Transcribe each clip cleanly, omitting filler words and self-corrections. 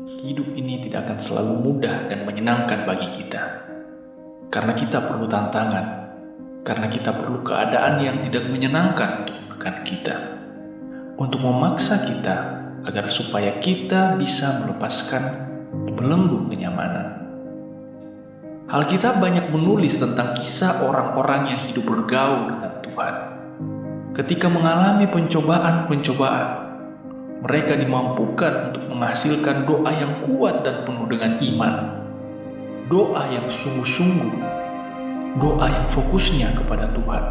Hidup ini tidak akan selalu mudah dan menyenangkan bagi kita. Karena kita perlu tantangan, karena kita perlu keadaan yang tidak menyenangkan untuk menekan kita, untuk memaksa kita agar supaya kita bisa melepaskan belenggu kenyamanan. Alkitab banyak menulis tentang kisah orang-orang yang hidup bergaul dengan Tuhan. Ketika mengalami pencobaan-pencobaan, mereka dimampukan untuk menghasilkan doa yang kuat dan penuh dengan iman. Doa yang sungguh-sungguh, doa yang fokusnya kepada Tuhan.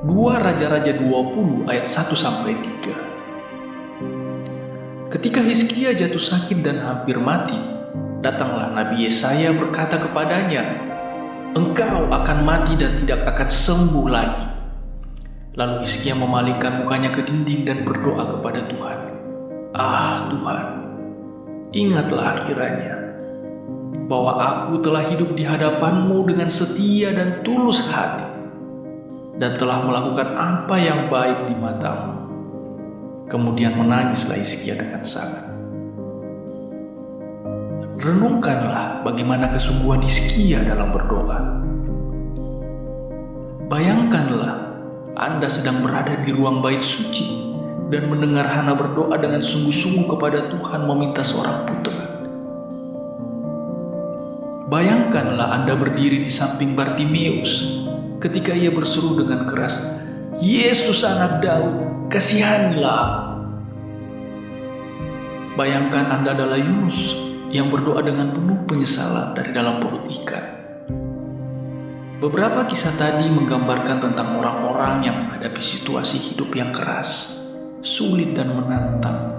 2 Raja-Raja 20 ayat 1-3. Ketika Hizkia jatuh sakit dan hampir mati, datanglah Nabi Yesaya berkata kepadanya, "Engkau akan mati dan tidak akan sembuh lagi." Lalu Hizkia memalingkan mukanya ke dinding dan berdoa kepada Tuhan. "Ah Tuhan, ingatlah kiranya bahwa aku telah hidup di hadapan-Mu dengan setia dan tulus hati, dan telah melakukan apa yang baik di mata-Mu." Kemudian menangislah Hizkia dengan sangat. Renungkanlah bagaimana kesungguhan Hizkia dalam berdoa. Bayangkanlah Anda sedang berada di ruang bait suci dan mendengar Hana berdoa dengan sungguh-sungguh kepada Tuhan meminta seorang putra. Bayangkanlah Anda berdiri di samping Bartimeus ketika ia berseru dengan keras, "Yesus anak Daud, kasihanilah aku." Bayangkan Anda adalah Yunus yang berdoa dengan penuh penyesalan dari dalam perut ikan. Beberapa kisah tadi menggambarkan tentang orang-orang yang menghadapi situasi hidup yang keras, sulit dan menantang.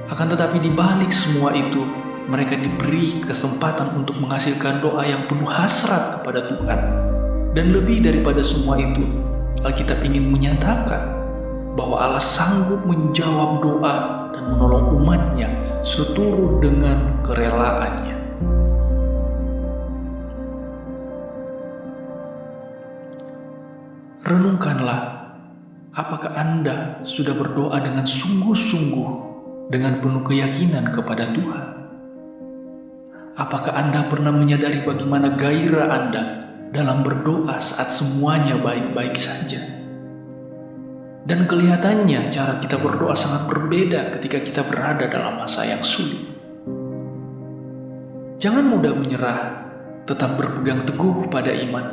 Akan tetapi di balik semua itu, mereka diberi kesempatan untuk menghasilkan doa yang penuh hasrat kepada Tuhan. Dan lebih daripada semua itu, Alkitab ingin menyatakan bahwa Allah sanggup menjawab doa dan menolong umatnya seturut dengan kerelaannya. Renungkanlah, apakah Anda sudah berdoa dengan sungguh-sungguh, dengan penuh keyakinan kepada Tuhan? Apakah Anda pernah menyadari bagaimana gairah Anda dalam berdoa saat semuanya baik-baik saja? Dan kelihatannya cara kita berdoa sangat berbeda ketika kita berada dalam masa yang sulit. Jangan mudah menyerah, tetap berpegang teguh pada iman,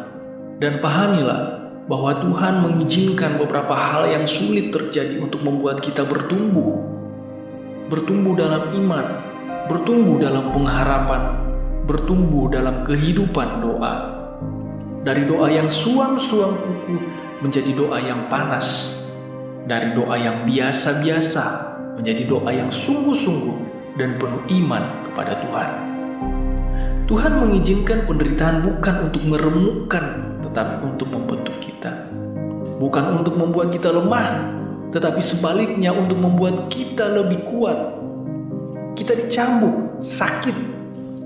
dan pahamilah bahwa Tuhan mengizinkan beberapa hal yang sulit terjadi untuk membuat kita bertumbuh dalam iman, bertumbuh dalam pengharapan, bertumbuh dalam kehidupan doa. Dari doa yang suam-suam kuku menjadi doa yang panas, dari doa yang biasa-biasa menjadi doa yang sungguh-sungguh dan penuh iman kepada Tuhan. Tuhan mengizinkan penderitaan bukan untuk meremukkan, tetapi untuk membentuk kita. Bukan untuk membuat kita lemah, tetapi sebaliknya untuk membuat kita lebih kuat. Kita dicambuk, sakit,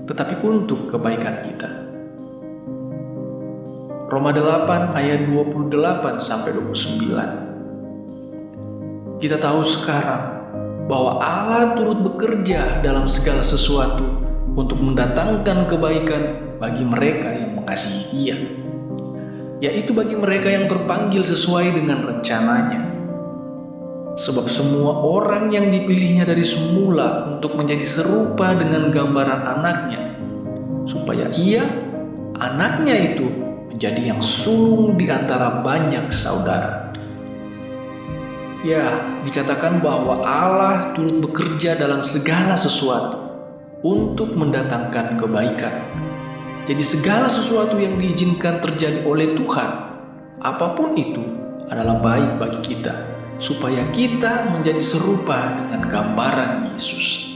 tetapi untuk kebaikan kita. Roma 8 ayat 28-29. Kita tahu sekarang bahwa Allah turut bekerja dalam segala sesuatu untuk mendatangkan kebaikan bagi mereka yang mengasihi Dia, yaitu bagi mereka yang terpanggil sesuai dengan rencananya. Sebab semua orang yang dipilihnya dari semula untuk menjadi serupa dengan gambaran anaknya, supaya ia, anaknya itu, menjadi yang sulung di antara banyak saudara. Ya, dikatakan bahwa Allah turut bekerja dalam segala sesuatu untuk mendatangkan kebaikan. Jadi segala sesuatu yang diizinkan terjadi oleh Tuhan, apapun itu, adalah baik bagi kita, supaya kita menjadi serupa dengan gambaran Yesus.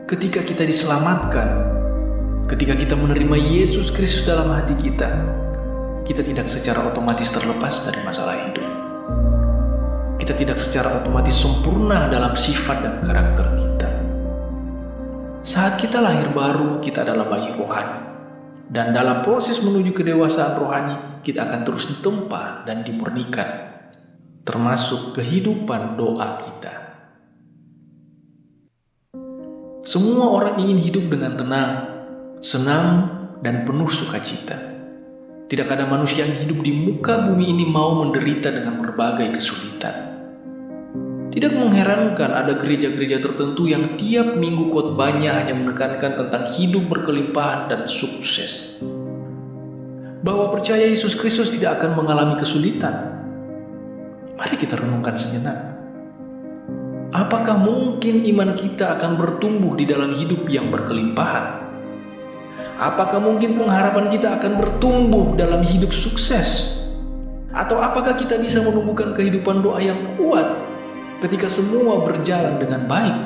Ketika kita diselamatkan, ketika kita menerima Yesus Kristus dalam hati kita tidak secara otomatis terlepas dari masalah hidup. Kita tidak secara otomatis sempurna dalam sifat dan karakter kita. Saat kita lahir baru, kita adalah bayi rohani. Dan dalam proses menuju kedewasaan rohani, kita akan terus ditempa dan dimurnikan, termasuk kehidupan doa kita. Semua orang ingin hidup dengan tenang, senang, dan penuh sukacita. Tidak ada manusia yang hidup di muka bumi ini mau menderita dengan berbagai kesulitan. Tidak mengherankan ada gereja-gereja tertentu yang tiap minggu khotbahnya hanya menekankan tentang hidup berkelimpahan dan sukses. Bahwa percaya Yesus Kristus tidak akan mengalami kesulitan. Mari kita renungkan sejenak. Apakah mungkin iman kita akan bertumbuh di dalam hidup yang berkelimpahan? Apakah mungkin pengharapan kita akan bertumbuh dalam hidup sukses? Atau apakah kita bisa menumbuhkan kehidupan doa yang kuat ketika semua berjalan dengan baik?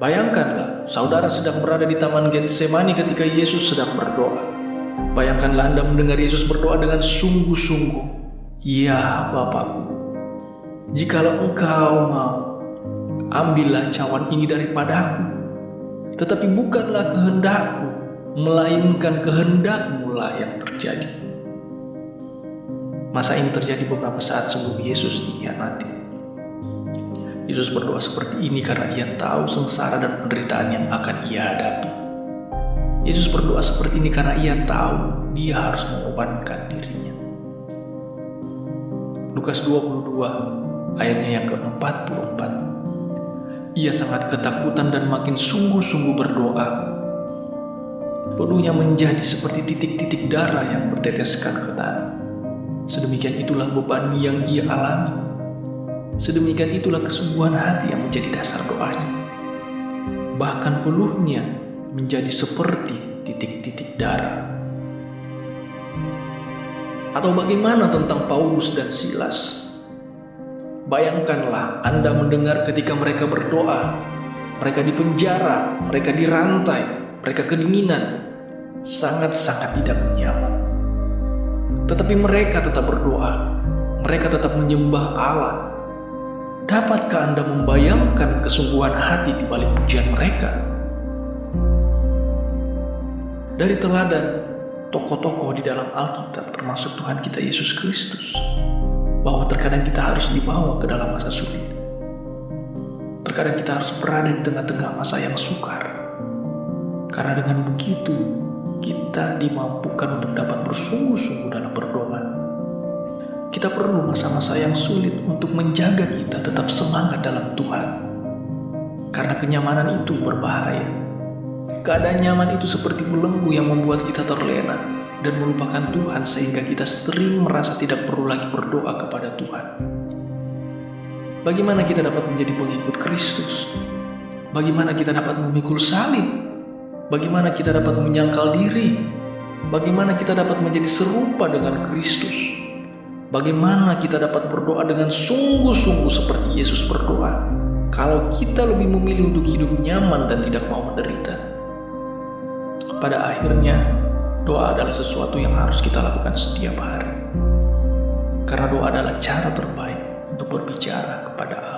Bayangkanlah, saudara sedang berada di Taman Getsemani ketika Yesus sedang berdoa. Bayangkanlah Anda mendengar Yesus berdoa dengan sungguh-sungguh. Ya Bapakku, jikalau Engkau mau, ambillah cawan ini daripadaku. Tetapi bukanlah kehendakku, melainkan kehendak-Mu lah yang terjadi. Masa ini terjadi beberapa saat sebelum Yesus dikhianati. Yesus berdoa seperti ini karena Ia tahu sengsara dan penderitaan yang akan Ia hadapi. Yesus berdoa seperti ini karena Ia tahu Dia harus mengorbankan dirinya. Lukas 22 ayatnya yang ke-44. Ia sangat ketakutan dan makin sungguh-sungguh berdoa. Peluhnya menjadi seperti titik-titik darah yang berteteskan ke tanah. Sedemikian itulah beban yang ia alami. Sedemikian itulah kesungguhan hati yang menjadi dasar doanya. Bahkan peluhnya menjadi seperti titik-titik darah. Atau bagaimana tentang Paulus dan Silas? Bayangkanlah Anda mendengar ketika mereka berdoa, mereka dipenjara, mereka dirantai, mereka kedinginan, sangat-sangat tidak nyaman. Tetapi mereka tetap berdoa, mereka tetap menyembah Allah. Dapatkah Anda membayangkan kesungguhan hati di balik pujian mereka? Dari teladan tokoh-tokoh di dalam Alkitab, termasuk Tuhan kita Yesus Kristus, bahwa terkadang kita harus dibawa ke dalam masa sulit. Terkadang kita harus berada di tengah-tengah masa yang sukar. Karena dengan begitu, kita dimampukan untuk dapat bersungguh-sungguh dalam berdoa. Kita perlu masa-masa yang sulit untuk menjaga kita tetap semangat dalam Tuhan. Karena kenyamanan itu berbahaya. Keadaan nyaman itu seperti belenggu yang membuat kita terlena dan melupakan Tuhan sehingga kita sering merasa tidak perlu lagi berdoa kepada Tuhan. Bagaimana kita dapat menjadi pengikut Kristus? Bagaimana kita dapat memikul salib? Bagaimana kita dapat menyangkal diri? Bagaimana kita dapat menjadi serupa dengan Kristus? Bagaimana kita dapat berdoa dengan sungguh-sungguh seperti Yesus berdoa? Kalau kita lebih memilih untuk hidup nyaman dan tidak mau menderita. Pada akhirnya, doa adalah sesuatu yang harus kita lakukan setiap hari. Karena doa adalah cara terbaik untuk berbicara kepada Allah.